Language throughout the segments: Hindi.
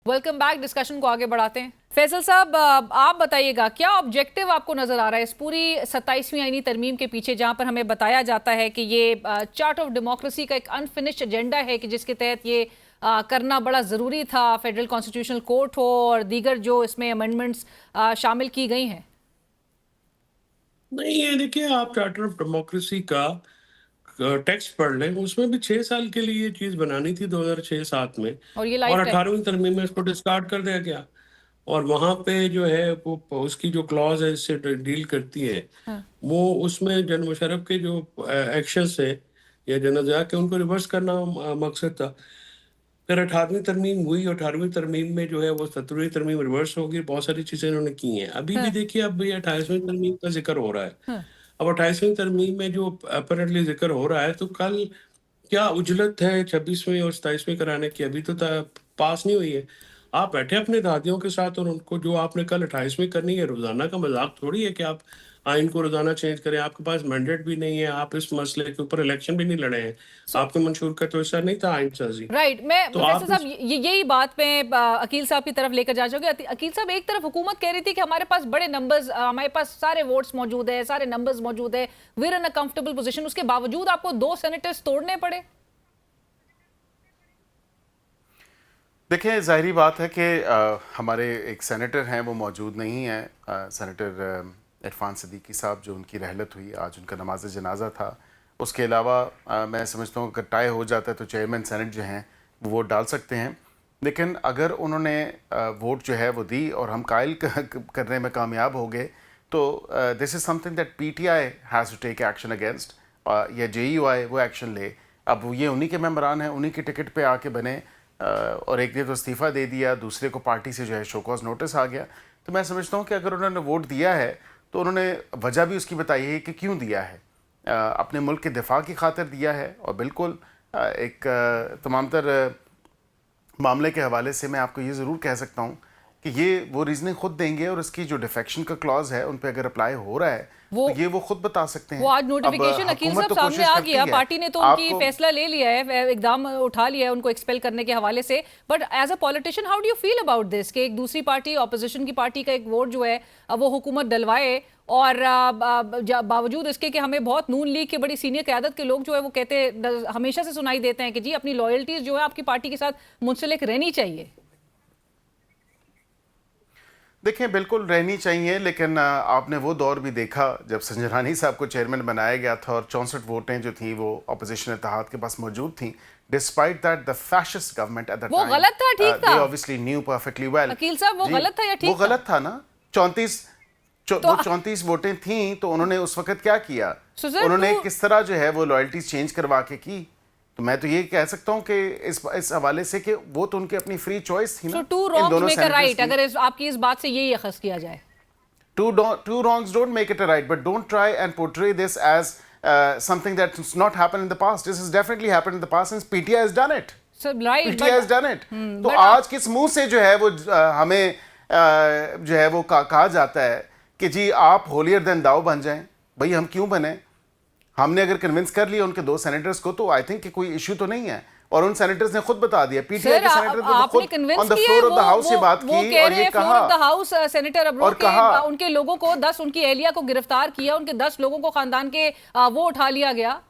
Welcome back. डिस्कशन को आगे बढ़ाते हैं। फैसल साहब, आप बताइएगा क्या ऑब्जेक्टिव आपको नजर आ रहा है इस पूरी 27वीं आईनी तरमीम के पीछे, जहां पर हमें बताया जाता है कि ये चार्ट ऑफ डेमोक्रेसी का एक अनफिनिश्ड एजेंडा है कि जिसके तहत ये करना बड़ा ज़रूरी था, फेडरल कॉन्स्टिट्यूशनल कोर्ट हो और दीगर जो इसमें अमेंडमेंट्स शामिल की गई हैं। नहीं, ये देखिए, आप चार्टर ऑफ डेमोक्रेसी का टेक्स्ट पढ़ लें, उसमें भी 6 साल के लिए ये चीज बनानी थी 2006-7 में। और ये और लाइफ टाइम। 18वीं तरमीम में इसको डिस्कार्ड कर दिया गया। और वहां पे जो है वो उसकी जो क्लॉज है इससे डील करती है। हाँ। वो उसमें जन मुशर्रफ के जो एक्शंस है या जनाजा के उनको रिवर्स करना मकसद था। फिर 18वीं तरमीम हुई और 18वीं तरमीम में जो है वो 17वीं तरमीम रिवर्स होगी। बहुत सारी चीजें इन्होंने की हैं। अभी भी हाँ। देखिए, अब ये 28वीं तरमीम का जिक्र हो रहा है। हाँ। अब 28वीं तरमीम में जो अपरेंटली जिक्र हो रहा है, तो कल क्या उजलत है 26वीं और 27वीं कराने की? अभी तो पास नहीं हुई है। आप बैठे अपने दादियों के साथ और उनको जो आपने कल 28वीं करनी है, रोजाना का मजाक थोड़ी है कि आप आइन को रोजाना चेंज करें। आपके पास मैंडेट भी नहीं है, आप इस मसले के ऊपर इलेक्शन भी नहीं लड़े हैं। सो आपके मंशूर का तो हिस्सा नहीं था आइन साजी। राइट। तो मैं फैसल आप साहब, इस यही बात मैं अकील साहब की तरफ लेकर जा चाहूंगी। अकील साहब, एक तरफ हुकूमत कह रही थी कि हमारे पास बड़े नंबर्स, हमारे पास सारे वोट्स मौजूद है, सारे नंबर्स मौजूद है, वीर इन अ कंफर्टेबल पोजीशन, उसके बावजूद आपको दो सेनेटर्स तोड़ने पड़े। देखिए, ज़ाहिरी बात है कि हमारे एक सेनेटर हैं वो मौजूद नहीं हैं। सेनेटर इरफान सिद्दीकी साहब, जो उनकी रहलत हुई, आज उनका नमाज जनाजा था। उसके अलावा मैं समझता हूँ अगर टाई हो जाता है तो चेयरमैन सेनेट जो हैं वो वोट डाल सकते हैं। लेकिन अगर उन्होंने वोट जो है वो दी और हम कायल करने में कामयाब हो गए, तो this is something that PTI has to take action against, या जेयूआई वो एक्शन ले। अब ये उन्हीं के मेंबरान हैं, उन्हीं के टिकट पे आके बने, और एक ने तो इस्तीफ़ा दे दिया, दूसरे को पार्टी से जो है शोकॉज नोटिस आ गया। तो मैं समझता हूँ कि अगर उन्होंने वोट दिया है तो उन्होंने वजह भी उसकी बताई है कि क्यों दिया है। अपने मुल्क के दिफा की खातिर दिया है। और बिल्कुल एक तमाम तर मामले के हवाले से मैं आपको ये ज़रूर कह सकता हूँ कि ये वो रीज़निंग खुद देंगे, और इसकी जो डिफेक्शन का क्लॉज है उन पर अगर अप्लाई हो रहा है वो तो ये वो खुद बता सकते वो हैं। आज अब नोटिफिकेशन अकील हुकूमत साहब तो सामने कोशिश आ करती गया, है पार्टी ने तो उनकी आपको। फैसला ले लिया है, इकदाम उठा लिया है उनको एक्सपेल करने के हवाले से। But as a politician, how do you feel about this कि एक दूसरी पार्टी, ऑपोजिशन की पार्टी का एक वोट जो है वो हुकूमत डलवाए, और बावजूद इसके कि हमें बहुत नून लीग के बड़ी सीनियर क़यादत के लोग जो है वो कहते हमेशा से सुनाई देते हैं कि जी अपनी लॉयल्टीज जो है आपकी पार्टी के साथ मुंसलिक रहनी चाहिए। देखिए, बिल्कुल रहनी चाहिए, लेकिन आपने वो दौर भी देखा जब संजरानी साहब को चेयरमैन बनाया गया था और 64 वोटें जो थी वो अपोजिशन इत्तेहाद के पास मौजूद थी। Despite that the fascist government at the वो टाइम, गलत था, ठीक था? They obviously knew perfectly well. Aqeel साहब, वो जी, गलत था या वो ठीक था? गलत था ना। 34 तो वो 34 वोटें थीं, तो उन्होंने उस वक्त क्या किया? सुजर टू उन्होंने किस तरह जो है वो लॉयल्टीज चेंज करवा के की। तो मैं तो ये कह सकता हूँ कि इस हवाले से कि वो तो उनकी अपनी फ्री चॉइस थी सो ना, टू इन रॉन्ग्स दोनों मेक अ सेनेटर्स राइट, की। अगर आपकी इस बात से यही अखज़ किया जाए। Two wrongs don't make it a right, but don't try and portray this as something that's not happened in the past. This has definitely happened in the past since PTI has done it. सब right, PTI has done it. तो बट आज किस मुंह से जो है वो हमें जो है वो कहा जाता है कि जी आप होलियर देन दाऊ बन जाएं। भाई हम क्यों बने? हमने अगर कन्विंस कर लिया उनके दो सेनेटर्स को, तो आई थिंक कि कोई इशू तो नहीं है। और उन सेनेटर्स ने खुद बता दिया, पीटीआई सर के सेनेटर ने तो आपने खुद कन्विंस ऑन द किया है, फ्लोर ऑफ द हाउस ये बात वो की कह और रहे ये हैं फ्लोर कहा ऑफ द हाउस सेनेटर अब्रो और के कहा उनके लोगों को 10, उनकी एहलिया को गिरफ्तार किया, उनके 10 लोगों को खानदान के वो उठा लिया गया।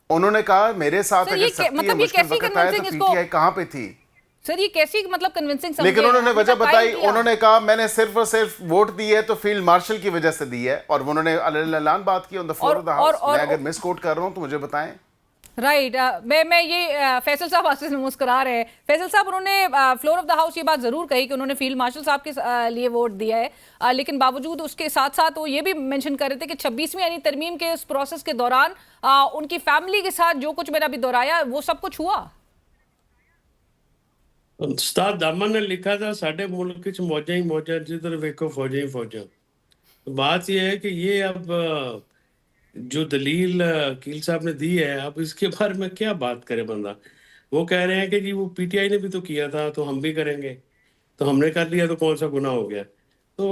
उन्होंने कहा मेरे साथ सर अगर सख्ती या मतलब ये मुश्किल कैसी वक्त आए तो कन्विंसिंग इसको, पीटीआई कहाँ पे थी? सर ये कैसी मतलब कन्विंसिंग समझे लेकिन उन्होंने आपने वजह तो टाइम बताई। किया। उन्होंने कहा मैंने सिर्फ और सिर्फ वोट दी है तो फील्ड मार्शल की वजह से दी है, और उन्होंने ऐलान बात की on the floor of the house. मैं अगर मिस कोट कर रहा हूं तो मुझे बताएं। राइट। मैं ये फैसल साहब आसिफ मुस्कुरा रहे हैं। फैसल साहब, उन्होंने फ्लोर ऑफ द हाउस ये बात जरूर कही कि उन्होंने फील्ड मार्शल साहब के लिए वोट दिया है, लेकिन बावजूद उसके साथ साथ वो ये भी मेंशन कर रहे थे कि 26वीं यानी तरमीम के उस प्रोसेस के दौरान उनकी फैमिली के साथ जो कुछ मैंने अभी दोहराया वो सब कुछ हुआ। उस्ताद दामन ने लिखा था, साढ़े मुल्क च मौजा ही मौजा, जिधर वेखो फौजा ही फौजा। तो बात यह है कि ये अब जो दलील वकील साहब ने दी है, अब इसके बारे में क्या बात करे बंदा। वो कह रहे हैं कि जी वो पीटीआई ने भी तो किया था तो हम भी करेंगे, तो हमने कर लिया तो कौन सा गुनाह हो गया। तो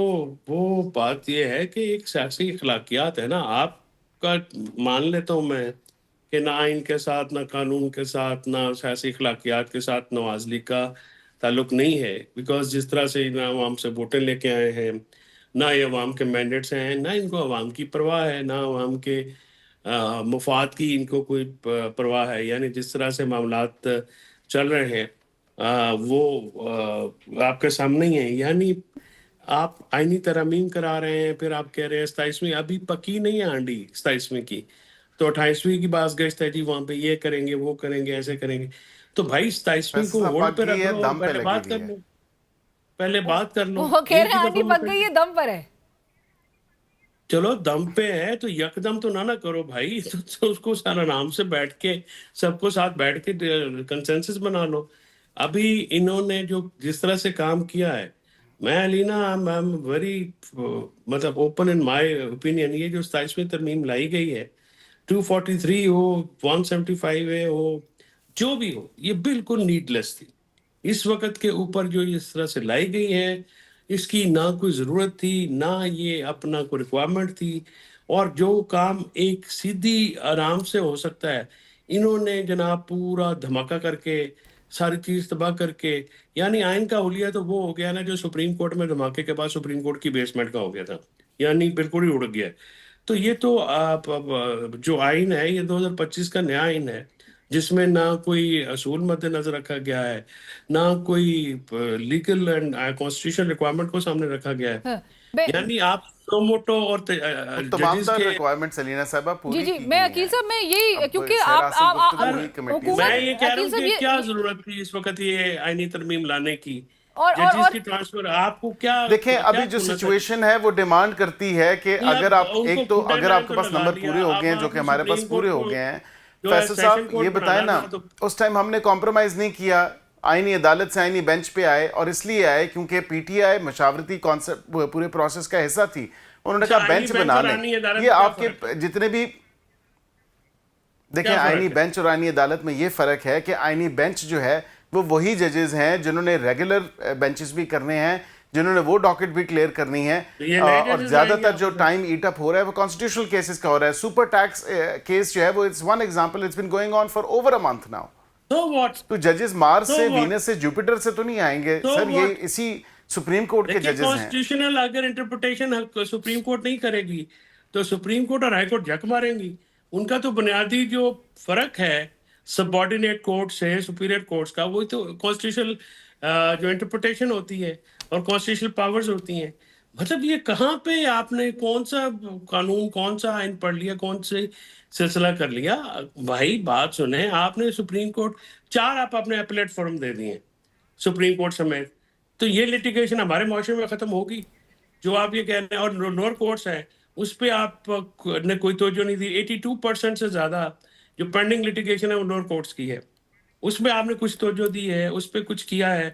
वो बात यह है कि एक सियासी अखलाकियात है ना, आपका मान लेता हूँ मैं कि ना आइन के साथ, ना कानून के साथ, ना सियासी अखलाकियात के साथ नवाज लीग का ताल्लुक नहीं है, बिकॉज जिस तरह से ना अवाम से वोटें लेके आए हैं, ना ये अवाम के मैंडेट्स हैं, ना इनको अवाम की परवाह है, ना अवाम के मुफाद की इनको कोई परवाह है। यानी जिस तरह से मामलात चल रहे हैं वो आपके सामने ही है। यानी आप आईनी तरमीम करा रहे हैं, फिर आप कह रहे हैं 27वीं अभी पकी नहीं है हांडी 27वीं की, तो 28वीं की बात गश्त है जी, वहां पे ये करेंगे वो करेंगे ऐसे करेंगे। तो भाई 27वीं फैसल को साहब होल्ड पक पे गई रख है, लो, दम पे पहले लगी बात हुई कर है। लो, पहले बात कर लो। वो कह एक रहे ही हैं आंटी दफा पक में गई है, दम पर है। चलो दम पे है तो यकदम तो ना करो भाई। तो उसको सारा आराम से बैठ के, सबको साथ बैठ के कंसेंसस बना लो। अभी इन्होंने जो जिस तरह से काम किया है, मैं अलीना आई एम वेरी मतलब ओपन इन माय ओपिनियन, ये जो 27वीं तरमीम लाई गई है, 243 हो, 175 है हो, जो भी हो, ये बिल्कुल नीडलेस थी। इस वक्त के ऊपर जो इस तरह से लाई गई है, इसकी ना कोई ज़रूरत थी, ना ये अपना कोई रिक्वायरमेंट थी। और जो काम एक सीधी आराम से हो सकता है, इन्होंने जनाब पूरा धमाका करके सारी चीज़ तबाह करके, यानी आइन का हुलिया तो वो हो गया ना जो सुप्रीम कोर्ट में धमाके के बाद सुप्रीम कोर्ट की बेसमेंट का हो गया था, यानी बिल्कुल ही उड़ गया। तो ये तो आप अब जो आइन है ये 2025 का नया आइन है, जिसमें ना कोई असूल मद्देनजर रखा गया है, ना कोई लीगल एंड कॉन्स्टिट्यूशन रिक्वायरमेंट को सामने रखा गया है। हाँ, बे- यानी आप मोटो और तो तमाम जजेस तर के, रिक्वायरमेंट सलीना साहबा जी पूरी जी, की मैं गई अकील हैं। साहब, मैं यही अब क्योंकि सैर आप हासिल गुफ्तगू सर हुई कमेटी हुकूमत, मैं से। ये कह रहा अकील हूँ साहब कि ये क्या जरूरत थी इस वक्त ये आईनी तरमीम लाने की, और और जजेस और की ट्रांसफर, आपको क्या देखें क्या अभी जो होना था? सिचुएशन है वो डिमांड करती है कि नहीं, अगर अब आप उनको एक तो फुटेज अगर मैंने आपके तो पास लगा नंबर लिया। पूरे हो अब गए हैं जो कि आपने हमारे पास सुप्रीम पूरे कोर्ट हो को गए हैं, जो है फैसल सेशन साहब कोर्ट ये बताएं बनाना ना, था, तो उस टाइम हमने कॉम्प्रोमाइज़ नहीं किया, आईनी अदालत से आईनी बेंच पे आए, और इसलिए आए क्योंकि पीटीआई मशावरती कॉन्सेप्ट पूरे प्रोसेस का हिस्सा थी। उन्होंने अच्छा, कहा आईनी बेंच बेंच बना और लें। आईनी अदालत ये में क्या फर्क है? आपके जितने भी देखें, क्या आईनी फर्क है? बेंच और आईनी अदालत में ये फ़र्क है कि आईनी बेंच जो है वो वही जजेस हैं जिन्होंने रेगुलर बेंचेस भी करने हैं, जिन्होंने वो डॉकेट भी क्लियर करनी है। तो ये नए और जजेस ज़्यादातर आएंगे जो आपके टाइम ईट अप हो रहा है वो कॉन्स्टिट्यूशनल केसेस का हो रहा है। सुपर टैक्स केस जो है वो it's one example, it's been going on for over a month now. तो व्हाट, तो जजेस मार्स तो से, व्हाट, वीनस से, जुपिटर से तो नहीं आएंगे तो सर, ये व्हाट? इसी सुप्रीम कोर्ट के देखिए, जजेस हैं। कॉन्स्टिट्यूशनल अगर इंटरप्रिटेशन सुप्रीम कोर्ट नहीं करेगी तो सुप्रीम कोर्ट और हाई कोर्ट झक मारेंगी। उनका तो बुनियादी जो फर्क है सबऑर्डिनेट कोर्ट से सुपीरियर कोर्ट्स का, वही तो कॉन्स्टिट्यूशनल जो इंटरप्रिटेशन होती है और कॉन्स्टिट्यूशनल पावर्स होती हैं। मतलब ये कहाँ पे आपने कौन सा कानून, कौन सा आइन पढ़ लिया, कौन से सिलसिला कर लिया? भाई बात सुने, आपने सुप्रीम कोर्ट 4 आप अपने अपीलेट फॉर्म दे दिए सुप्रीम कोर्ट समेत, तो ये लिटिगेशन हमारे माशरे में खत्म होगी जो आप ये कह रहे हैं। और लोअर कोर्ट्स है उस पर आप ने कोई तवज्जो नहीं दी। 82% से ज्यादा जो पेंडिंग लिटिगेशन है वो लोअर कोर्ट्स की है, उसमें आपने कुछ तवज्जो दी है, उस पर कुछ किया है।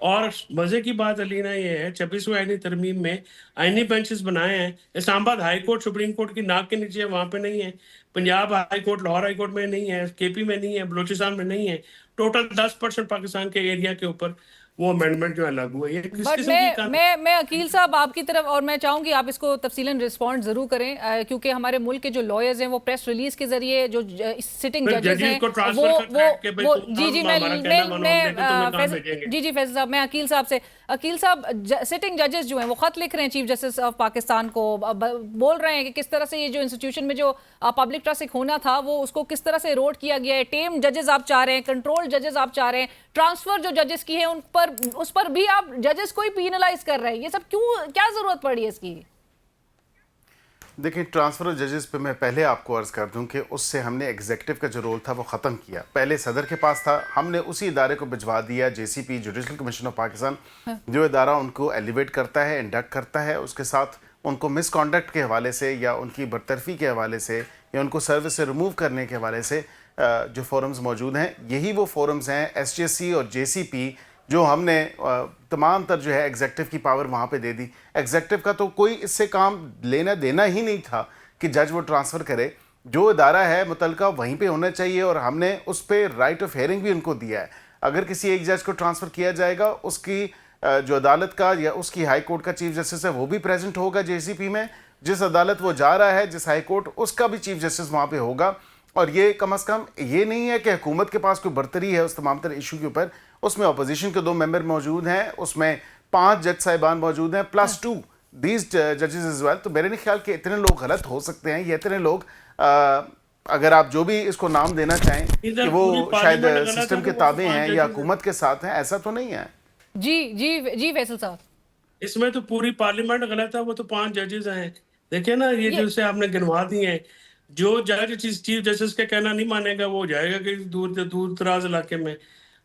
और मजे की बात अलीना ये है, 26वीं आईनी तरमीम में आईनी बेंचेस बनाए हैं। Islamabad high court supreme court की नाक के नीचे है, वहां पे नहीं है। Punjab high court, Lahore high court में नहीं है, केपी में नहीं है, बलोचिस्तान में नहीं है। टोटल 10% पाकिस्तान के एरिया के ऊपर वो अमेंडमेंट जो है लागू है। ये किस बट किस्म की कानून? मैं अकील साहब आपकी तरफ, और मैं चाहूंगी आप इसको तफसीलन रिस्पॉन्ड जरूर करें, क्योंकि हमारे मुल्क के जो लॉयर्स हैं वो प्रेस रिलीज के जरिए जो सिटिंग फिर जजेस जजेस हैं को ट्रांसफर वो कर थ्रेट के भाई वो तुम जी जी, हमारा कहना मानो, हम लेके तुम्हें कहाँ भेजेंगे? जी जी फैसल साहब, मैं अकील साहब से, अकील साहब सिटिंग जजेस जो हैं वो खत लिख रहे हैं चीफ जस्टिस ऑफ पाकिस्तान को, बोल रहे हैं कि किस तरह से ये जो इंस्टीट्यूशन में जो पब्लिक ट्रस्ट एक होना था वो उसको किस तरह से रोड किया गया है। टेम जजेस आप चाह रहे हैं, कंट्रोल जजेस आप चाह रहे हैं, ट्रांसफर जो जजेस की है उस पर भी आप जजेस को ही पीनलाइज कर रहे हैं। ये सब क्यों, क्या जरूरत पड़ी है इसकी? देखिए, ट्रांसफर ऑफ जजेस पे मैं पहले आपको अर्ज़ कर दूं कि उससे हमने एग्जीक्यूटिव का जो रोल था वो ख़त्म किया। पहले सदर के पास था, हमने उसी इदारे को भिजवा दिया, JCP, judicial commission of Pakistan, जो इदारा उनको एलिवेट करता है, इंडक्ट करता है, उसके साथ उनको मिसकॉन्डक्ट के हवाले से या उनकी बरतरफी के हवाले से या उनको सर्विस से रिमूव करने के हवाले से जो फोरम्स मौजूद हैं, यही वो फोरम्स हैं एसजीएससी और जेसीपी जो हमने तमाम तर जो है एग्जेक्टिव की पावर वहाँ पे दे दी। एग्जेक्टिव का तो कोई इससे काम लेना देना ही नहीं था कि जज वो ट्रांसफ़र करे, जो इदारा है मुतलका वहीं पे होना चाहिए, और हमने उस पर राइट ऑफ हेयरिंग भी उनको दिया है। अगर किसी एक जज को ट्रांसफ़र किया जाएगा, उसकी जो अदालत का या उसकी हाई कोर्ट का चीफ जस्टिस है वो भी प्रेजेंट होगा जेसीपी में, जिस अदालत वो जा रहा है, जिस हाई कोर्ट, उसका भी चीफ जस्टिस वहाँ पर होगा। और ये कम से कम ये नहीं है कि हुकूमत के पास कोई बर्तरी है उस तमाम तरह इशू के ऊपर, उसमें अपोजिशन के 2 मेंबर मौजूद हैं, उसमें 5 जज साहिबान मौजूद हैं प्लस 2 दीज जजेस एज वेल। तो मेरे नहीं ख्याल कि इतने लोग गलत हो सकते हैं, ये इतने लोग अगर आप जो भी इसको नाम देना चाहें कि वो शायद सिस्टम के ताबे हैं या हुकूमत के साथ हैं, ऐसा तो नहीं है। जी जी जी फैसल साहब, इसमें तो पूरी पार्लियामेंट गलत है, वो तो 5 जजेस हैं। देखिए ना, ये जो से आपने गिनवा दिए हैं, जो जज चीफ जस्टिस का कहना नहीं मानेगा वो हो जाएगा कि दूर दराज इलाके में।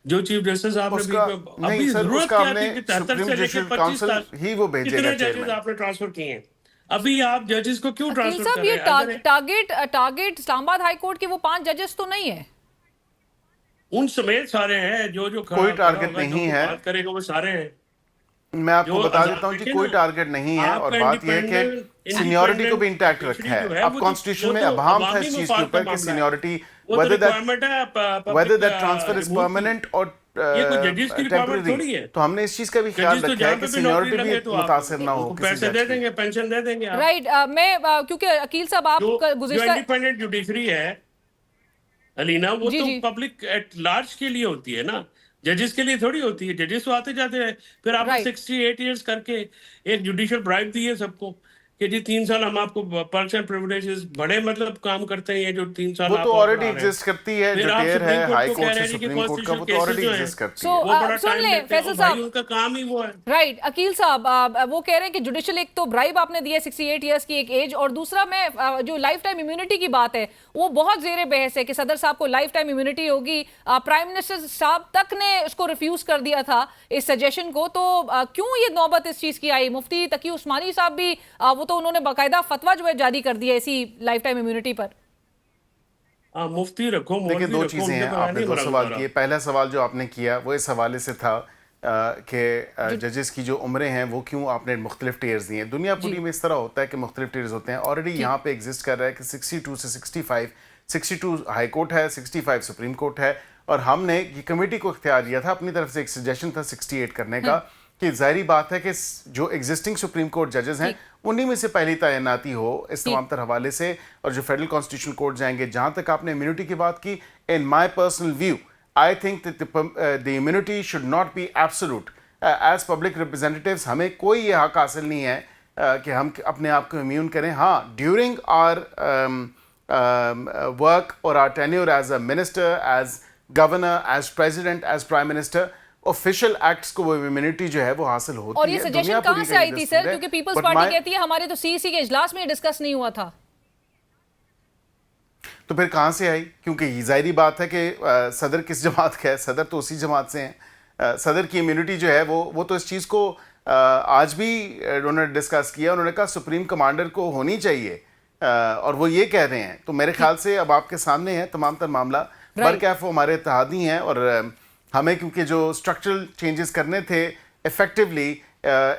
जो चीफ जस्टिस आपने उसका नहीं अभी सर, जरूरत उसका क्या हमने थी कि 73 सुप्रीम से लेकर जुडिशियल 25 काउंसिल तक ही वो भेजेगा कितने जजेस चेयरमैन। आपने ट्रांसफर किए हैं? अभी आप जजेस को क्यों अकील ट्रांसफर साहब, कर ये रहे हैं? अगर टारगेट इस्लामाबाद हाई कोर्ट के वो 5 जजेस तो नहीं है? उन समेत सारे हैं, जो कोई टारगेट नहीं है, बात करेगा वो सारे हैं। मैं आपको जो बता आजाद देता हूं जी, देखे कोई ना, टारगेट नहीं है। और आपका बात यह है कि सीनियरिटी को भी इंटैक्ट रखा है। अब कॉन्स्टिट्यूशन में अभाम था इस चीज के ऊपर कि seniority whether that transfer is permanent और टेम्पररी, तो हमने इस चीज का भी ख्याल रखा है कि सीनियरिटी भी मुतासिर ना हो किसी पैसे जज दे की। देंगे, पेंशन दे देंगे आप। राइट, मैं क्योंकि अकील साहब आप जो गुज़िश्ता इंडिपेंडेंट जुडिशरी है अलीना, वो जी, तो जी। पब्लिक एट लार्ज के लिए होती है ना, जजेस के लिए थोड़ी होती है। जजेस तो आते जाते हैं। फिर आपने Right. 68 इयर्स करके एक जुडिशियल ब्राइब दी है सबको कि जी 3 साल हम आपको पर्क्स एंड प्रिविलेजेस, बड़े मतलब काम करते हैं ये जो 3 साल वो आप तो और ऑलरेडी बढ़ा रहे हैं। एग्जिस्ट करती है, फिर जो आप टेयर है सुप्रीम कोर्ट हाई को कोर्ट कह से रहे हैं कि सुप्रीम कोर्ट का, वो तो constitutional ऑलरेडी cases जो हैं, एग्जिस्ट करती So, है। वो बड़ा सुन टाइम लें, लेते हैं, फैसल और साहब। भाई उनका काम ही वो है। राइट, अकील साहब, वो कह रहे हैं कि जुडिशियल, एक तो ब्राइब आपने दी है 68 इयर्स की एक एज, और दूसरा में जो लाइफ टाइम इम्यूनिटी की बात है वो बहुत जेर बहस है कि सदर साहब को लाइफ टाइम इम्यूनिटी होगी। प्राइम मिनिस्टर साहब तक ने उसको रिफ्यूज कर दिया था इस सजेशन को। तो क्यों ये नौबत इस चीज की आई? मुफ्ती तकी उस्मानी साहब भी वो तो उन्होंने बाकायदा फतवा जो है जारी कर दिया इसी लाइफ टाइम इम्यूनिटी पर। मुफ्ती रखो, देखिए, मौलवी 2 रखो, चीज़ें उनके हैं। तो है आपने नहीं 2 बड़ा सवाल गुजारा। किए। पहला सवाल जो आपने किया वो इस हवाले से था कि जजेस की जो उम्रें हैं वो क्यों आपने मुख्तलिफ टीयर्स दिए हैं। दुनिया पूरी में इस तरह होता है कि मुख्तलिफ टीयर्स होते हैं। ऑलरेडी यहाँ पे एग्जिस्ट कर रहा है कि 62 से 65, 62 हाई कोर्ट है, 65 सुप्रीम कोर्ट है, और हमने ये कमेटी को इख्तियार दिया था, अपनी तरफ से एक सजेशन था 68 करने का, कि जाहिर बात है कि जो एग्जिस्टिंग सुप्रीम कोर्ट जजेस हैं उन्हीं में से पहली तैनाती हो इस तमाम तर हवाले से। और जो फेडरल कॉन्स्टिट्यूशन कोर्ट जाएंगे, जहाँ तक आपने इम्यूनिटी की बात की, in my personal view I think the immunity should not be absolute. As public representatives हमें कोई ये हक हासिल नहीं है कि हम अपने आप को इम्यून करें। हाँ, ड्यूरिंग आर वर्क और our tenure as a minister, as governor, as president, as prime minister, official acts को वो इम्यूनिटी जो है वो हासिल होती है। और ये सजेशन कहां से आई थी सर? क्योंकि पीपल्स पार्टी कहती है हमारे तो सीईसी के इजलास में डिस्कस नहीं हुआ था। तो फिर कहां से आई? क्योंकि ये जाहिर बात है कि सदर किस जमात का है, सदर तो उसी जमात से हैं। सदर की इम्यूनिटी जो है वो तो इस चीज़ को आज भी उन्होंने डिस्कस किया। उन्होंने कहा सुप्रीम कमांडर को होनी चाहिए, और वो ये कह रहे हैं। तो मेरे ख्याल से अब आपके सामने है तमाम तर मामला। बरकैफ वो हमारे इत्तेहादी हैं, और हमें क्योंकि जो स्ट्रक्चरल चेंजेस करने थे इफेक्टिवली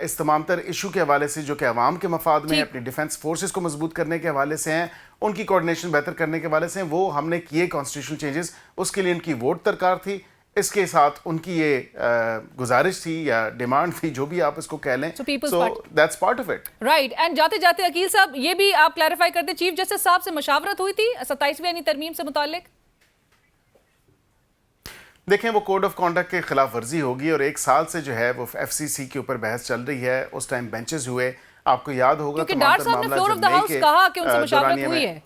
इस तमाम तर इशू के हवाले से, जो कि अवाम के मफाद में, अपनी डिफेंस फोर्सेस को मजबूत करने के हवाले से हैं, उनकी कोऑर्डिनेशन बेहतर करने के हवाले से हैं, वो हमने किए कॉन्स्टिट्यूशनल चेंजेस। उसके लिए उनकी वोट दरकार थी, इसके साथ उनकी ये गुजारिश थी या डिमांड थी, जो भी आप इसको कह लें। So that's part of it. Right. And जाते जाते अकील साहब, ये भी आप क्लैरिफाई करते, चीफ जस्टिस साहब से मशावरत हुई थी 27वीं यानी तरमीम से मुताल्लिक? देखें, वो कोड ऑफ कॉन्डक्ट के खिलाफ वर्जी होगी, और 1 साल से जो है वो FCC के ऊपर बहस चल रही है। उस टाइम बेंचेस हुए, आपको याद होगा, क्योंकि डार साहब ने फ्लोर ऑफ द हाउस कहा कि उनसे मुशावरत हुई है।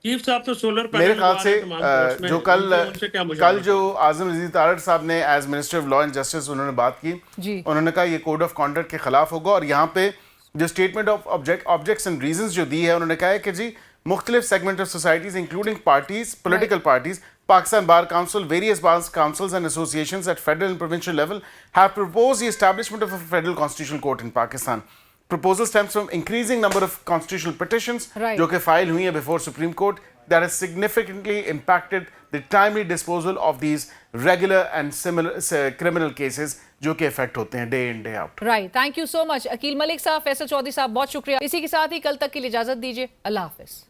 चीफ साहब तो सोलर पैनल मेरे ख्याल से जो कल जो आजम रजीद तारड़ साहब ने as minister of law and justice उन्होंने बात की, उन्होंने कहा ये कोड ऑफ कॉन्डक्ट के खिलाफ होगा। और यहाँ पे जो statement of objects and reasons जो दी है, उन्होंने कहा है कि जी मुख्तलिफ segment of societies including parties, political parties, Pakistan Bar Council, various bar councils and associations at federal and provincial level have proposed the establishment of a federal constitutional court in Pakistan. Proposal stems from increasing number of constitutional petitions जो कि फाइल हुई है before Supreme Court that has significantly impacted the timely disposal of these regular and similar criminal cases जो कि affect होते हैं day in day out. Right. Thank you so much. Aqeel Malik साहब, फैसल चौधरी साहब, बहुत शुक्रिया। इसी के साथ ही कल तक के लिए इजाजत दीजिए। अल्लाह हाफिज।